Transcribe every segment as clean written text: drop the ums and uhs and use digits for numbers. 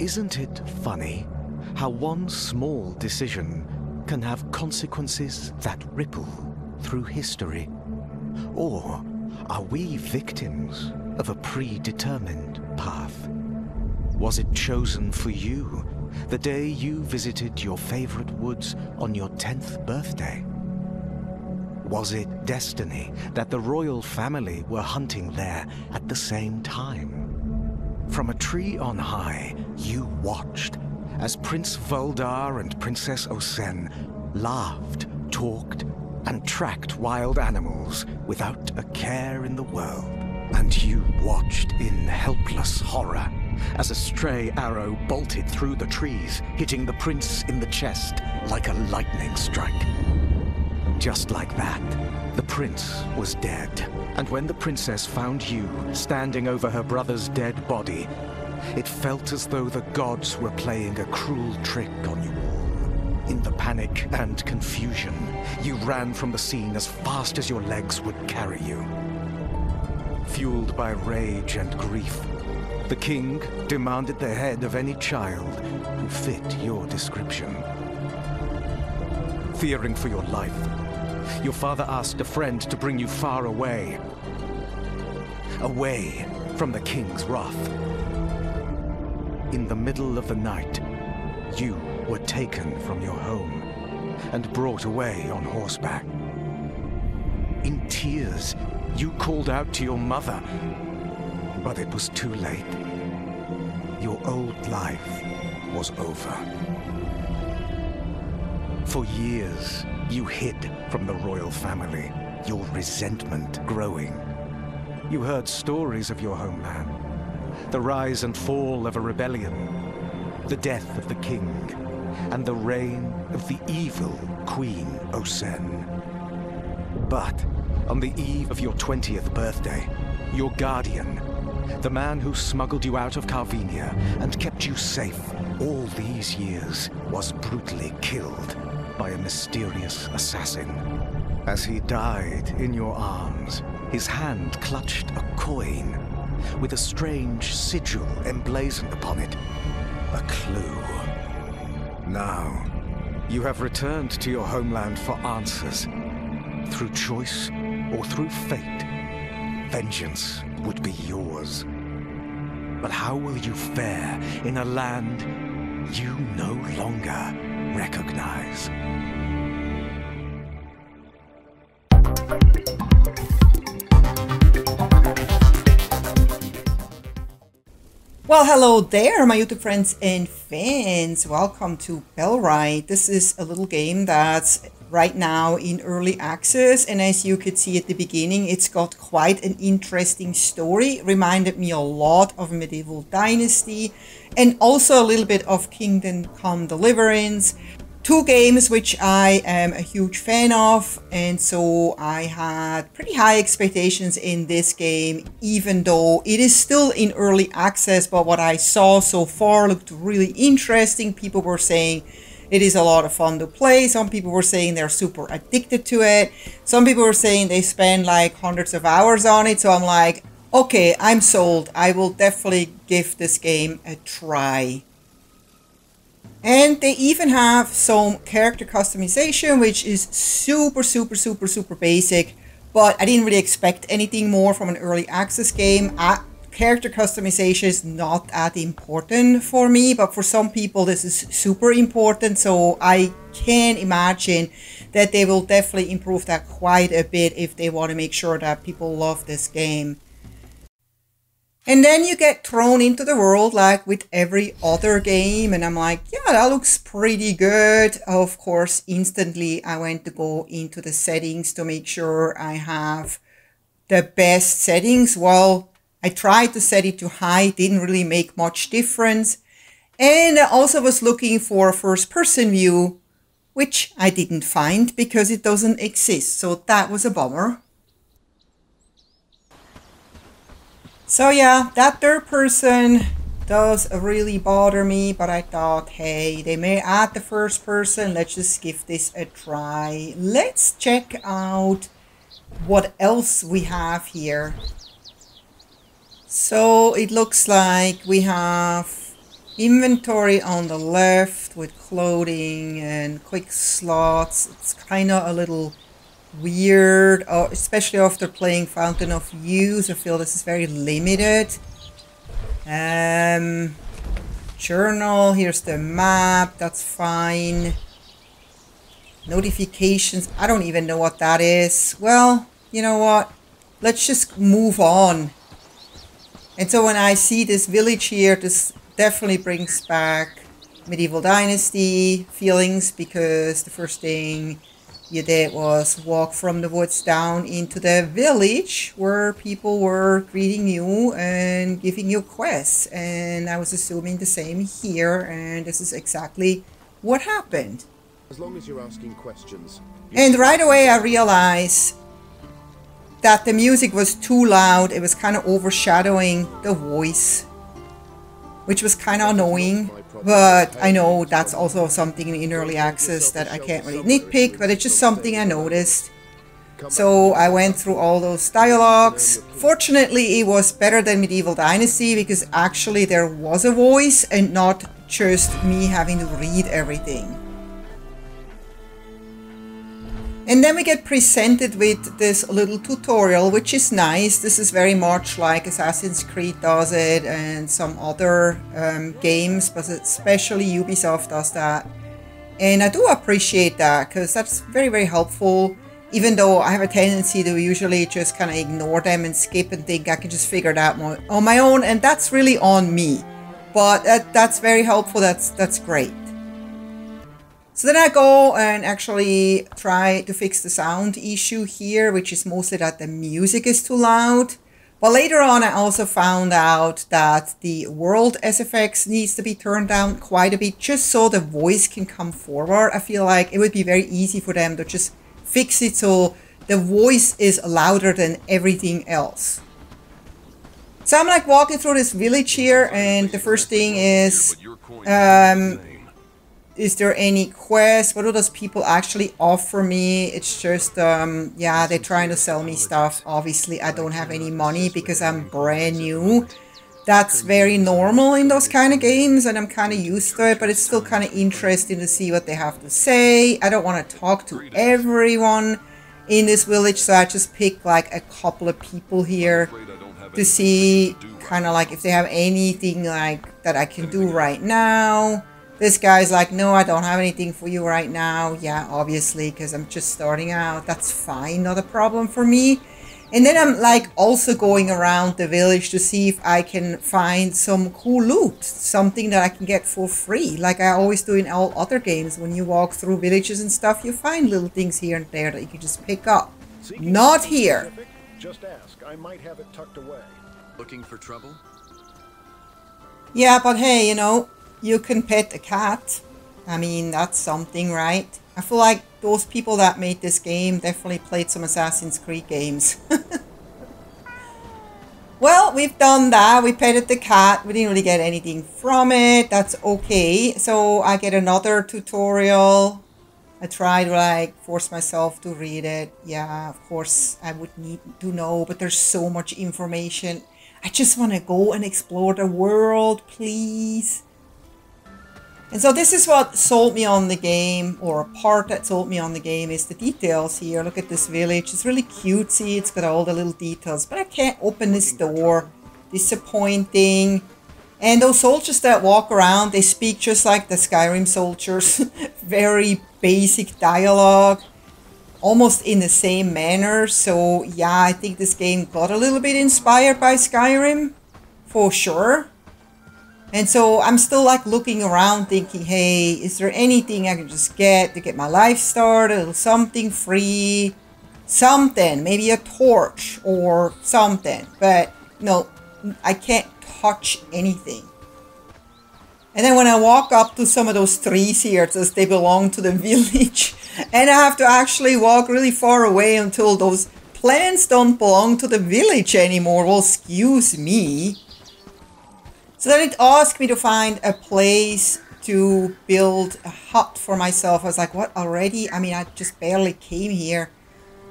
Isn't it funny how one small decision can have consequences that ripple through history? Or are we victims of a predetermined path? Was it chosen for you the day you visited your favorite woods on your 10th birthday? Was it destiny that the royal family were hunting there at the same time? From a tree on high, you watched as Prince Voldar and Princess Osen laughed, talked, and tracked wild animals without a care in the world. And you watched in helpless horror as a stray arrow bolted through the trees, hitting the prince in the chest like a lightning strike. Just like that, the prince was dead. And when the princess found you standing over her brother's dead body, it felt as though the gods were playing a cruel trick on you all. In the panic and confusion, you ran from the scene as fast as your legs would carry you. Fueled by rage and grief, the king demanded the head of any child who fit your description. Fearing for your life, your father asked a friend to bring you far away. Away from the king's wrath. In the middle of the night, you were taken from your home and brought away on horseback. In tears, you called out to your mother, but it was too late. Your old life was over. For years, you hid from the royal family, your resentment growing. You heard stories of your homeland, the rise and fall of a rebellion, the death of the king, and the reign of the evil Queen Osen. But on the eve of your 20th birthday, your guardian, the man who smuggled you out of Carvinia and kept you safe all these years, was brutally killed by a mysterious assassin. As he died in your arms, his hand clutched a coin with a strange sigil emblazoned upon it, a clue. Now, you have returned to your homeland for answers. Through choice or through fate, vengeance would be yours. But how will you fare in a land you no longer recognize? Well, hello there, my YouTube friends and fans. Welcome to Bellwright. This is a little game that's right now in early access, and as you could see at the beginning, it's got quite an interesting story. Reminded me a lot of Medieval Dynasty and also a little bit of Kingdom Come Deliverance. Two games which I am a huge fan of, and so I had pretty high expectations in this game, even though it is still in early access. But what I saw so far looked really interesting. People were saying it is a lot of fun to play. Some people were saying they're super addicted to it. Some people were saying they spend like hundreds of hours on it. So I'm like, okay, I'm sold. I will definitely give this game a try. And they even have some character customization, which is super basic. But I didn't really expect anything more from an early access game. Character customization is not that important for me, but for some people this is super important. So I can imagine that they will definitely improve that quite a bit if they want to make sure that people love this game. And then you get thrown into the world like with every other game, and I'm like, yeah, that looks pretty good. Of course, instantly I went to go into the settings to make sure I have the best settings. Well, I tried to set it to high, didn't really make much difference. And I also was looking for a first-person view, which I didn't find because it doesn't exist. So that was a bummer. So yeah, that third person does really bother me, but I thought, hey, they may add the first person. Let's just give this a try. Let's check out what else we have here. So it looks like we have Inventory on the left with clothing and quick slots. It's kind of a little weird, especially after playing Fountain of Youth. I feel this is very limited. Journal, here's the map, that's fine. Notifications, I don't even know what that is. Well, you know what? Let's just move on. And so when I see this village here, this definitely brings back Medieval Dynasty feelings, because the first thing you did was walk from the woods down into the village where people were greeting you and giving you quests. And I was assuming the same here, and this is exactly what happened. As long as you're asking questions. And right away I realized that the music was too loud. It was kind of overshadowing the voice, which was kind of annoying. But I know that's also something in early access that I can't really nitpick, but it's just something I noticed. So I went through all those dialogues. Fortunately, it was better than Medieval Dynasty, because actually there was a voice and not just me having to read everything. And then we get presented with this little tutorial, which is nice. This is very much like Assassin's Creed does it, and some other games, but especially Ubisoft does that. And I do appreciate that, because that's very, very helpful. Even though I have a tendency to usually just kind of ignore them and skip and think I can just figure it out on my own, and that's really on me. But that's very helpful. That's great. So then I go and actually try to fix the sound issue here, which is mostly that the music is too loud. But later on I also found out that the world SFX needs to be turned down quite a bit, just so the voice can come forward. I feel like it would be very easy for them to just fix it so the voice is louder than everything else. So I'm like walking through this village here, and the first thing is there any quest? What do those people actually offer me? It's just, yeah, they're trying to sell me stuff. Obviously, I don't have any money because I'm brand new. That's very normal in those kind of games, and I'm kind of used to it, but it's still kind of interesting to see what they have to say. I don't want to talk to everyone in this village, so I just pick like a couple of people here to see kind of like if they have anything like that I can do right now. This guy's like, no, I don't have anything for you right now. Yeah, obviously, because I'm just starting out. That's fine, not a problem for me. And then I'm like also going around the village to see if I can find some cool loot. Something that I can get for free. Like I always do in all other games. When you walk through villages and stuff, you find little things here and there that you can just pick up. Not here. Just ask. I might have it tucked away. Looking for trouble? Yeah, but hey, you know, you can pet a cat. I mean, that's something, right? I feel like those people that made this game definitely played some Assassin's Creed games. Well, we've done that. We petted the cat. We didn't really get anything from it. That's okay. So I get another tutorial. I tried to like force myself to read it. Yeah, of course I would need to know, but there's so much information. I just want to go and explore the world, please. And so this is what sold me on the game, or a part that sold me on the game, is the details here. Look at this village. It's really cutesy. It's got all the little details, but I can't open this door. Disappointing. And those soldiers that walk around, they speak just like the Skyrim soldiers. Very basic dialogue, almost in the same manner. So yeah, I think this game got a little bit inspired by Skyrim, for sure. And so I'm still like looking around thinking, hey, is there anything I can just get to get my life started? Something free, something, maybe a torch or something. But no, I can't touch anything. And then when I walk up to some of those trees here, it says they belong to the village. And I have to actually walk really far away until those plants don't belong to the village anymore. Well, excuse me. So then it asked me to find a place to build a hut for myself. I was like, what, already? I mean, I just barely came here.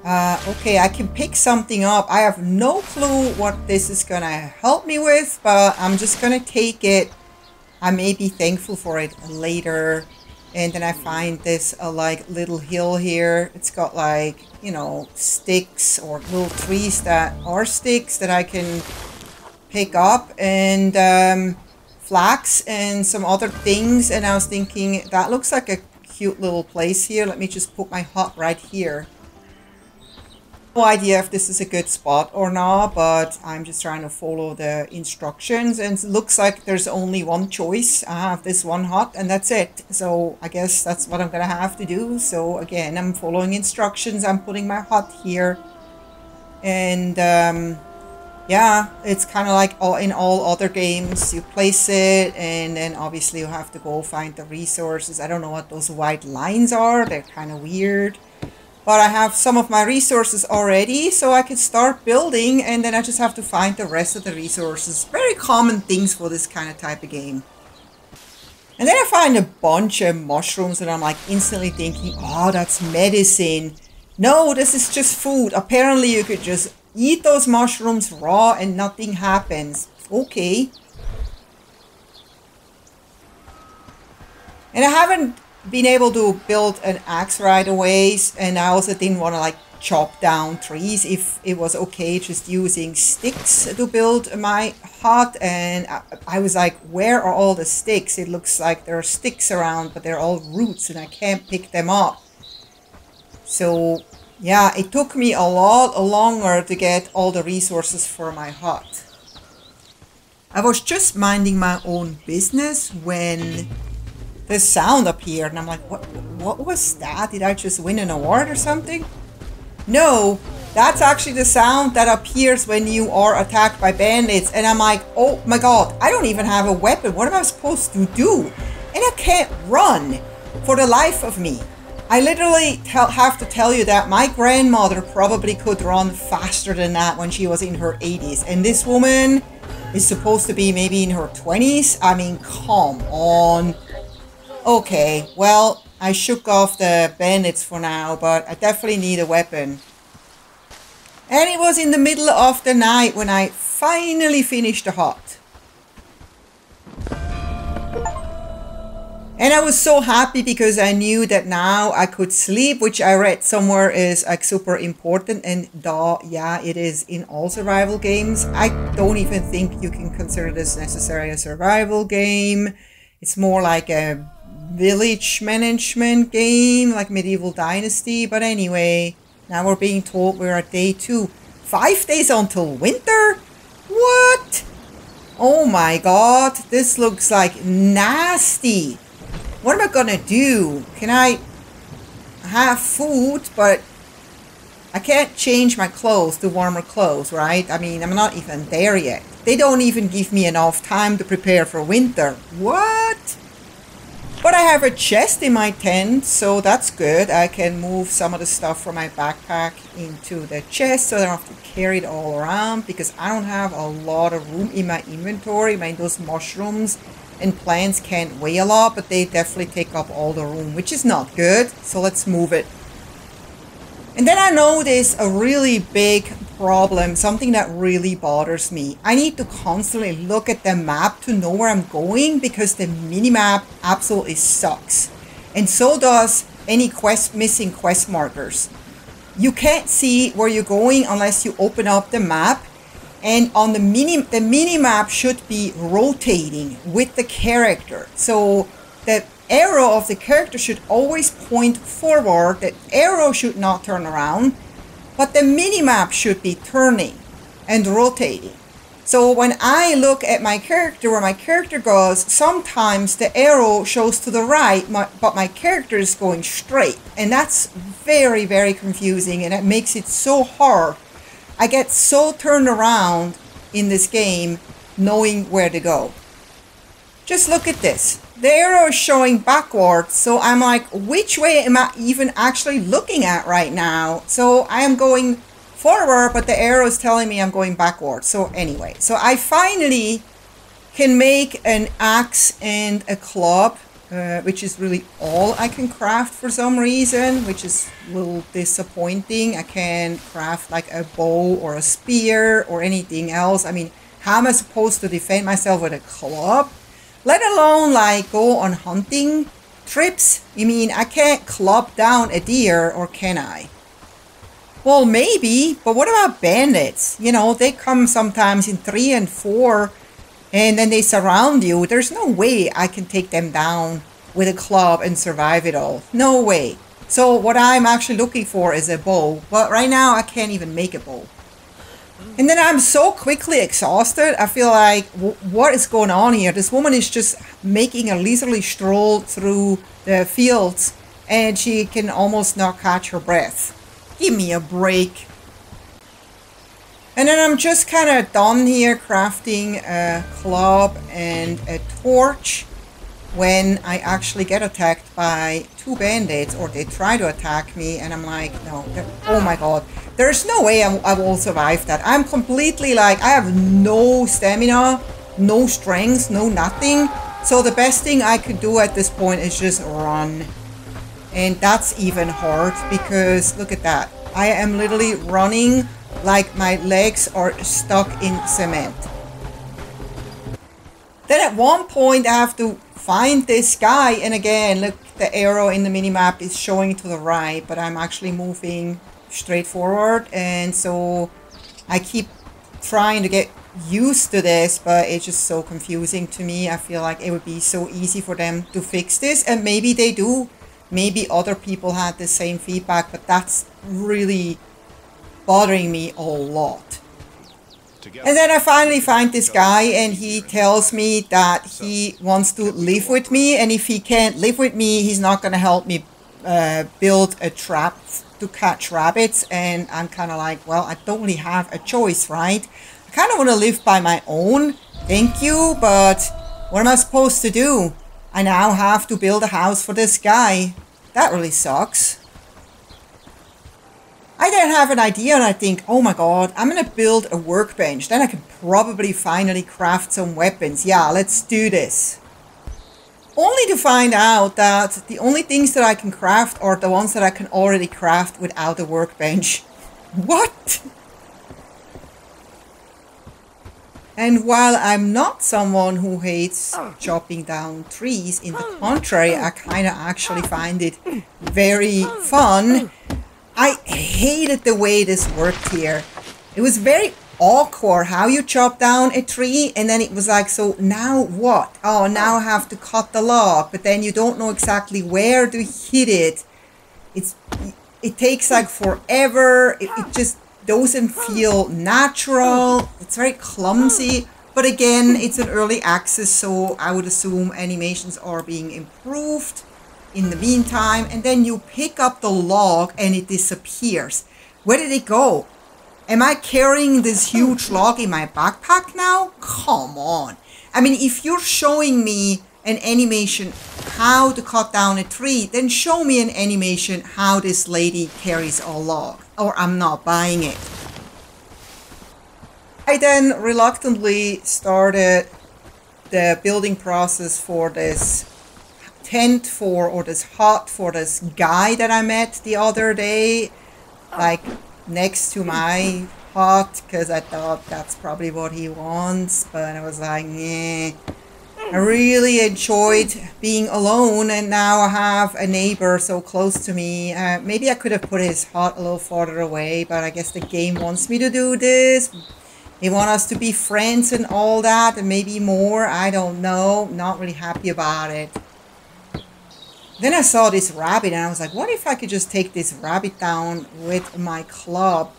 Okay, I can pick something up. I have no clue what this is gonna help me with, but I'm just gonna take it. I may be thankful for it later. And then I find this like little hill here. It's got like, you know, sticks or little trees that are sticks that I can pick up, and flax and some other things. And I was thinking that looks like a cute little place here. Let me just put my hut right here. No idea if this is a good spot or not, but I'm just trying to follow the instructions, and it looks like there's only one choice. I have this one hut and that's it. So I guess that's what I'm gonna have to do. So again, I'm following instructions. I'm putting my hut here, and yeah, it's kind of like in all other games. You place it, and then obviously you have to go find the resources. I don't know what those white lines are. They're kind of weird. But I have some of my resources already, so I can start building, and then I just have to find the rest of the resources. Very common things for this kind of type of game. And then I find a bunch of mushrooms, and I'm like instantly thinking, oh, that's medicine. No, this is just food. Apparently you could just eat those mushrooms raw and nothing happens. Okay. And I haven't been able to build an axe right away, and I also didn't want to like chop down trees if it was okay just using sticks to build my hut. And I was like, where are all the sticks? It looks like there are sticks around, but they're all roots and I can't pick them up. So yeah, it took me a lot longer to get all the resources for my hut. I was just minding my own business when the sound appeared, and I'm like, what was that? Did I just win an award or something? No, that's actually the sound that appears when you are attacked by bandits. And I'm like, oh my god, I don't even have a weapon. What am I supposed to do? And I can't run for the life of me. I literally have to tell you that my grandmother probably could run faster than that when she was in her 80s. And this woman is supposed to be maybe in her 20s. I mean, come on. Okay, well, I shook off the bandits for now, but I definitely need a weapon. And it was in the middle of the night when I finally finished the hut. And I was so happy because I knew that now I could sleep, which I read somewhere is like super important. And yeah, it is in all survival games. I don't even think you can consider this necessarily a survival game. It's more like a village management game, like Medieval Dynasty. But anyway, now we're being told we're at day 2. 5 days until winter? What? Oh my god, this looks like nasty. What am I gonna do? Can I have food, but I can't change my clothes to warmer clothes, right? I mean, I'm not even there yet. They don't even give me enough time to prepare for winter. What? But I have a chest in my tent, so that's good. I can move some of the stuff from my backpack into the chest so I don't have to carry it all around, because I don't have a lot of room in my inventory. I mean, those mushrooms and plants can't weigh a lot, but they definitely take up all the room, which is not good. So let's move it. And then I noticed a really big problem, something that really bothers me. I need to constantly look at the map to know where I'm going, because the minimap absolutely sucks. And so does any missing quest markers. You can't see where you're going unless you open up the map. And on the minimap should be rotating with the character. So the arrow of the character should always point forward. The arrow should not turn around, but the minimap should be turning and rotating. So when I look at my character, where my character goes, sometimes the arrow shows to the right, but my character is going straight. And that's very, very confusing, and it makes it so hard. I get so turned around in this game knowing where to go. Just look at this. The arrow is showing backwards, so I'm like, which way am I even actually looking at right now? So I am going forward, but the arrow is telling me I'm going backwards. So anyway, so I finally can make an axe and a club, which is really all I can craft for some reason, which is a little disappointing. I can't craft like a bow or a spear or anything else. I mean, how am I supposed to defend myself with a club? let alone like go on hunting trips. You mean I can't club down a deer, or can I? Well, maybe, but what about bandits? You know, they come sometimes in 3 and 4, and then they surround you. There's no way I can take them down with a club and survive it all. No way. So what I'm actually looking for is a bow, but right now I can't even make a bow. And then I'm so quickly exhausted. I feel like, what is going on here? This woman is just making a leisurely stroll through the fields, and she can almost not catch her breath. Give me a break. And then I'm just kind of done here crafting a club and a torch when I actually get attacked by 2 bandits, or they try to attack me, and I'm like, no, oh my god, there's no way I will survive that. I'm completely like, I have no stamina, no strength, no nothing. So the best thing I could do at this point is just run. And that's even hard, because look at that. I am literally running like my legs are stuck in cement. Then at one point I have to find this guy, and again, look, the arrow in the minimap is showing to the right, but I'm actually moving straight forward, and so I keep trying to get used to this, but it's just so confusing to me. I feel like it would be so easy for them to fix this, and maybe they do. Maybe other people had the same feedback, but that's really bothering me a lot. And then I finally find this guy, and he tells me that he wants to live with me, and if he can't live with me, he's not going to help me build a trap to catch rabbits. And I'm kind of like, well, I don't really have a choice, right? I kind of want to live by my own, thank you, but what am I supposed to do? I now have to build a house for this guy. That really sucks. I then have an idea, and I think, oh my god, I'm gonna build a workbench. Then I can probably finally craft some weapons. Yeah, let's do this. Only to find out that the only things that I can craft are the ones that I can already craft without a workbench. What? And while I'm not someone who hates chopping down trees, in the contrary, I kind of actually find it very fun. I hated the way this worked here. It was very awkward how you chop down a tree, and then it was like, so now what? Oh, now I have to cut the log, but then you don't know exactly where to hit it. It takes like forever. It just doesn't feel natural. It's very clumsy, but again, it's an early access, so I would assume animations are being improved in the meantime. And then you pick up the log and it disappears. Where did it go? Am I carrying this huge log in my backpack now? Come on. I mean, if you're showing me an animation how to cut down a tree, then show me an animation how this lady carries a log, or I'm not buying it. I then reluctantly started the building process for this tent or this hut for this guy that I met the other day, like next to my hut, because I thought that's probably what he wants, but I was like, nah. I really enjoyed being alone, and now I have a neighbor so close to me. Maybe I could have put his hut a little farther away, but I guess the game wants me to do this. They want us to be friends and all that, and maybe more. I don't know. Not really happy about it. Then I saw this rabbit, and I was like, what if I could just take this rabbit down with my club?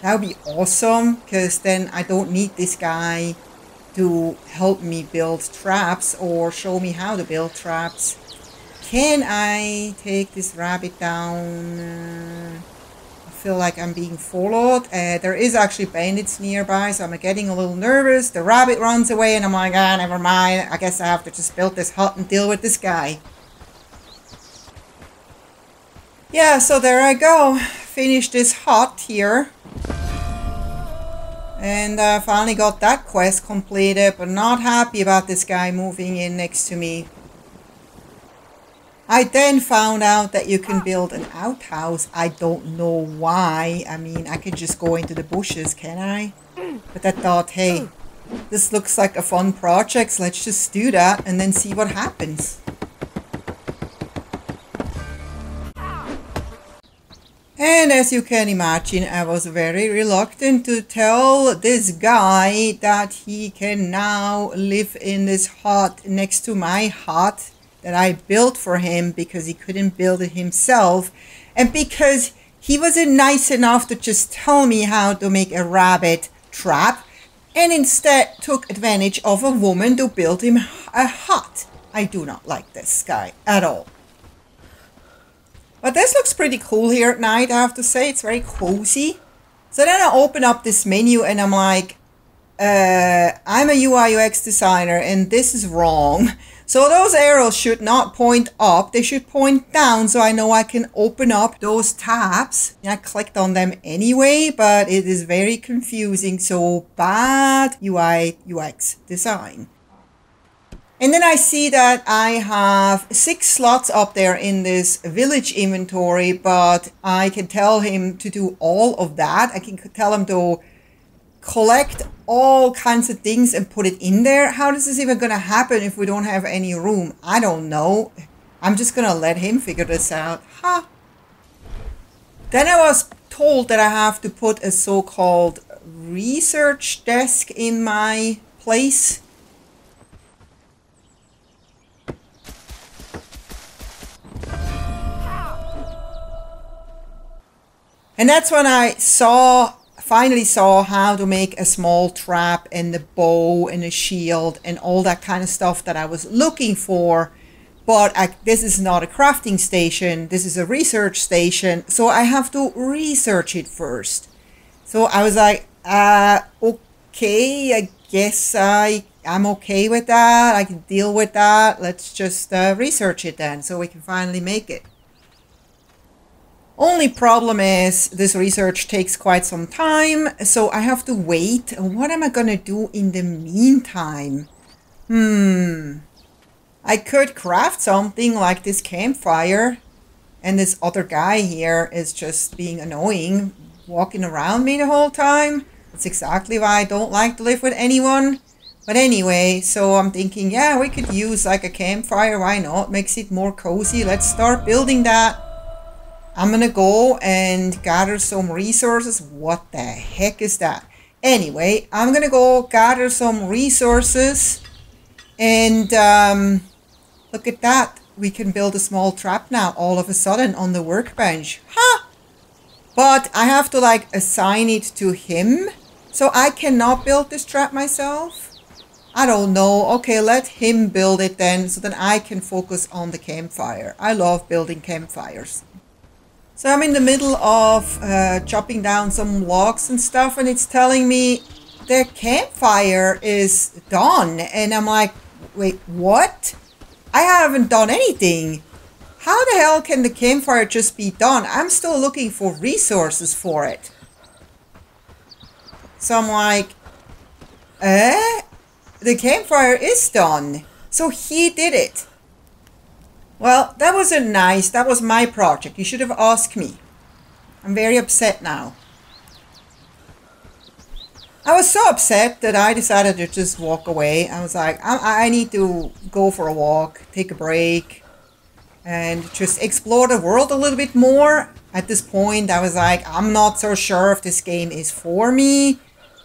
That would be awesome, because then I don't need this guy to help me build traps or show me how to build traps. Can I take this rabbit down? I feel like I'm being followed. There is actually bandits nearby, so I'm getting a little nervous. The rabbit runs away, and I'm like, never mind. I guess I have to just build this hut and deal with this guy. Yeah, so there I go. Finished this hut here. And I finally got that quest completed, but not happy about this guy moving in next to me. I then found out that you can build an outhouse. I don't know why. I mean, I can just go into the bushes, can I? But I thought, hey, This looks like a fun project, so let's just do that and then see what happens. And as you can imagine, I was very reluctant to tell this guy that he can now live in this hut next to my hut that I built for him because he couldn't build it himself. And because he wasn't nice enough to just tell me how to make a rabbit trap and instead took advantage of a woman to build him a hut. I do not like this guy at all. But this looks pretty cool here at night, I have to say. It's very cozy. So then I open up this menu and I'm like, I'm a UI UX designer and this is wrong. So those arrows should not point up, they should point down so I know I can open up those tabs. And I clicked on them anyway, but it is very confusing, so bad UI UX design. And then I see that I have 6 slots up there in this village inventory, but I can tell him to do all of that. I can tell him to collect all kinds of things and put it in there. How is this even going to happen if we don't have any room? I don't know. I'm just going to let him figure this out. Huh. Then I was told that I have to put a so-called research desk in my place. And that's when I finally saw how to make a small trap and the bow and a shield and all that kind of stuff that I was looking for. But this is not a crafting station, this is a research station, so I have to research it first. So I was like, okay, I guess I'm okay with that, I can deal with that, let's just research it then so we can finally make it. Only problem is this research takes quite some time, so I have to wait. What am I gonna do in the meantime? I could craft something like this campfire, and this other guy here is just being annoying, walking around me the whole time. That's exactly why I don't like to live with anyone. But anyway, so I'm thinking, yeah, we could use like a campfire, why not? Makes it more cozy. Let's start building that. I'm gonna go and gather some resources. What the heck is that? Anyway, I'm gonna go gather some resources and look at that. We can build a small trap now all of a sudden on the workbench. Huh! But I have to like assign it to him. So I cannot build this trap myself. I don't know. Okay, let him build it then so that I can focus on the campfire. I love building campfires. So I'm in the middle of chopping down some logs and stuff, and it's telling me the campfire is done. And I'm like, wait, what? I haven't done anything. How the hell can the campfire just be done? I'm still looking for resources for it. So I'm like, the campfire is done. So he did it. Well, that wasn't nice. That was my project. You should have asked me. I'm very upset now. I was so upset that I decided to just walk away. I was like, I need to go for a walk, take a break, and just explore the world a little bit more. At this point, I was like, I'm not so sure if this game is for me.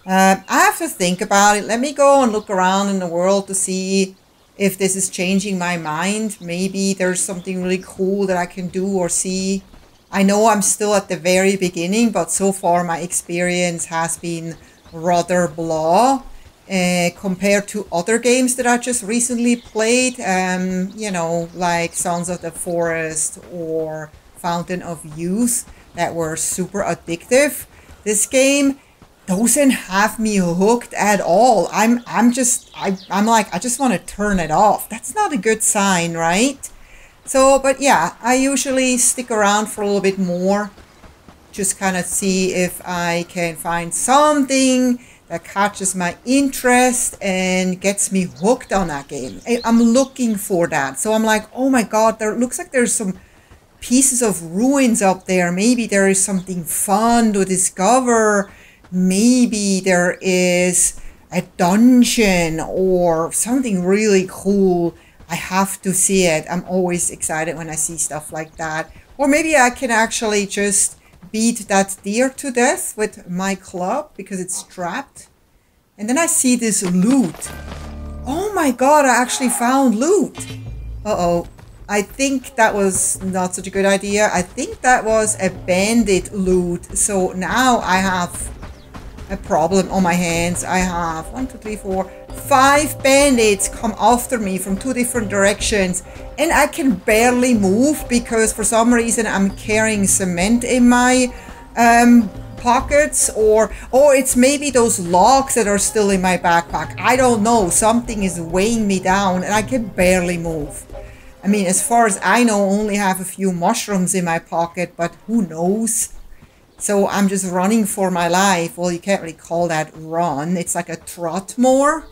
I have to think about it. Let me go and look around in the world to see if this is changing my mind. Maybe there's something really cool that I can do or see. I know I'm still at the very beginning, but so far my experience has been rather blah compared to other games that I just recently played. You know, like Sons of the Forest or Fountain of Youth that were super addictive. This game doesn't have me hooked at all. I'm like, I just want to turn it off. That's not a good sign, right? So, but yeah, I usually stick around for a little bit more. Just kind of see if I can find something that catches my interest and gets me hooked on that game. I'm looking for that. So I'm like, oh my god, there looks like there's some pieces of ruins up there. Maybe there is something fun to discover. Maybe there is a dungeon or something really cool, I have to see it. I'm always excited when I see stuff like that. Or maybe I can actually just beat that deer to death with my club because it's trapped. And then I see this loot. Oh my god, I actually found loot. Uh-oh. I think that was not such a good idea. I think that was a bandit loot. So now I have a problem on my hands. I have 1, 2, 3, 4, 5 bandits come after me from 2 different directions. And I can barely move because for some reason I'm carrying cement in my pockets, or it's maybe those logs that are still in my backpack. I don't know. Something is weighing me down and I can barely move. I mean, as far as I know, I only have a few mushrooms in my pocket, but who knows? So I'm just running for my life. Well, you can't really call that run. It's like a trot more.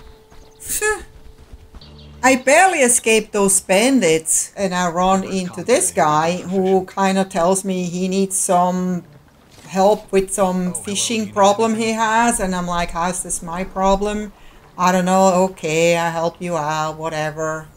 I barely escaped those bandits, and I run into this guy who kind of tells me he needs some help with some fishing problem he has. And I'm like, how's this my problem? I don't know. Okay, I'll help you out, whatever.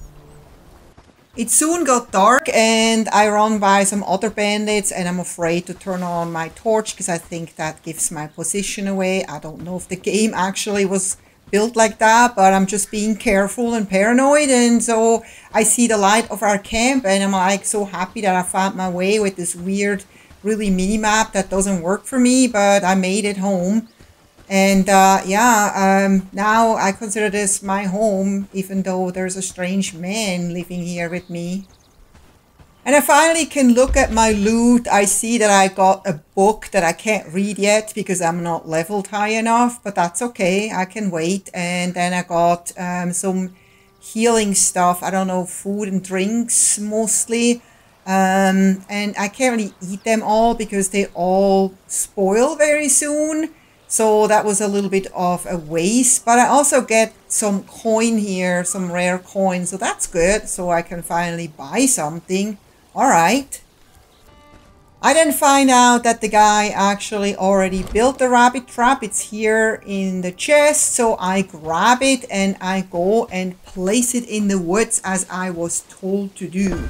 It soon got dark and I run by some other bandits and I'm afraid to turn on my torch because I think that gives my position away. I don't know if the game actually was built like that, but I'm just being careful and paranoid. And so I see the light of our camp and I'm like so happy that I found my way with this weird, really mini map that doesn't work for me, but I made it home. And now I consider this my home, even though there's a strange man living here with me. And I finally can look at my loot. I see that I got a book that I can't read yet because I'm not leveled high enough, but that's okay. I can wait. And then I got some healing stuff. I don't know, food and drinks mostly. And I can't really eat them all because they all spoil very soon. So that was a little bit of a waste, but I also get some coin here, some rare coin, so that's good. So I can finally buy something. All right. I then find out that the guy actually already built the rabbit trap. It's here in the chest. So I grab it and I go and place it in the woods as I was told to do.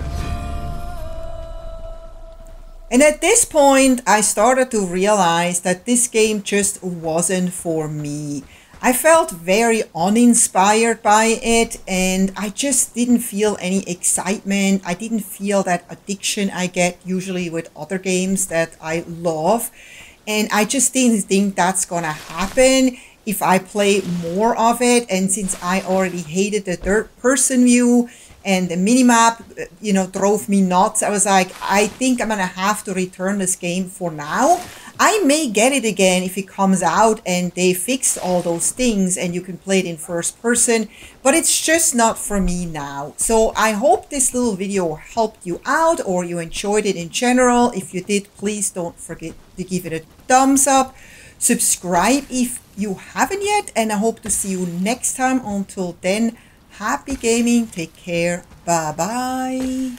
And at this point, I started to realize that this game just wasn't for me. I felt very uninspired by it and I just didn't feel any excitement. I didn't feel that addiction I get usually with other games that I love. And I just didn't think that's gonna happen if I play more of it. And since I already hated the third-person view, and the minimap, drove me nuts. I was like, I think I'm gonna have to return this game for now. I may get it again if it comes out and they fixed all those things and you can play it in first person, but it's just not for me now. So I hope this little video helped you out or you enjoyed it in general. If you did, please don't forget to give it a thumbs up. Subscribe if you haven't yet, and I hope to see you next time. Until then, happy gaming, take care, bye bye.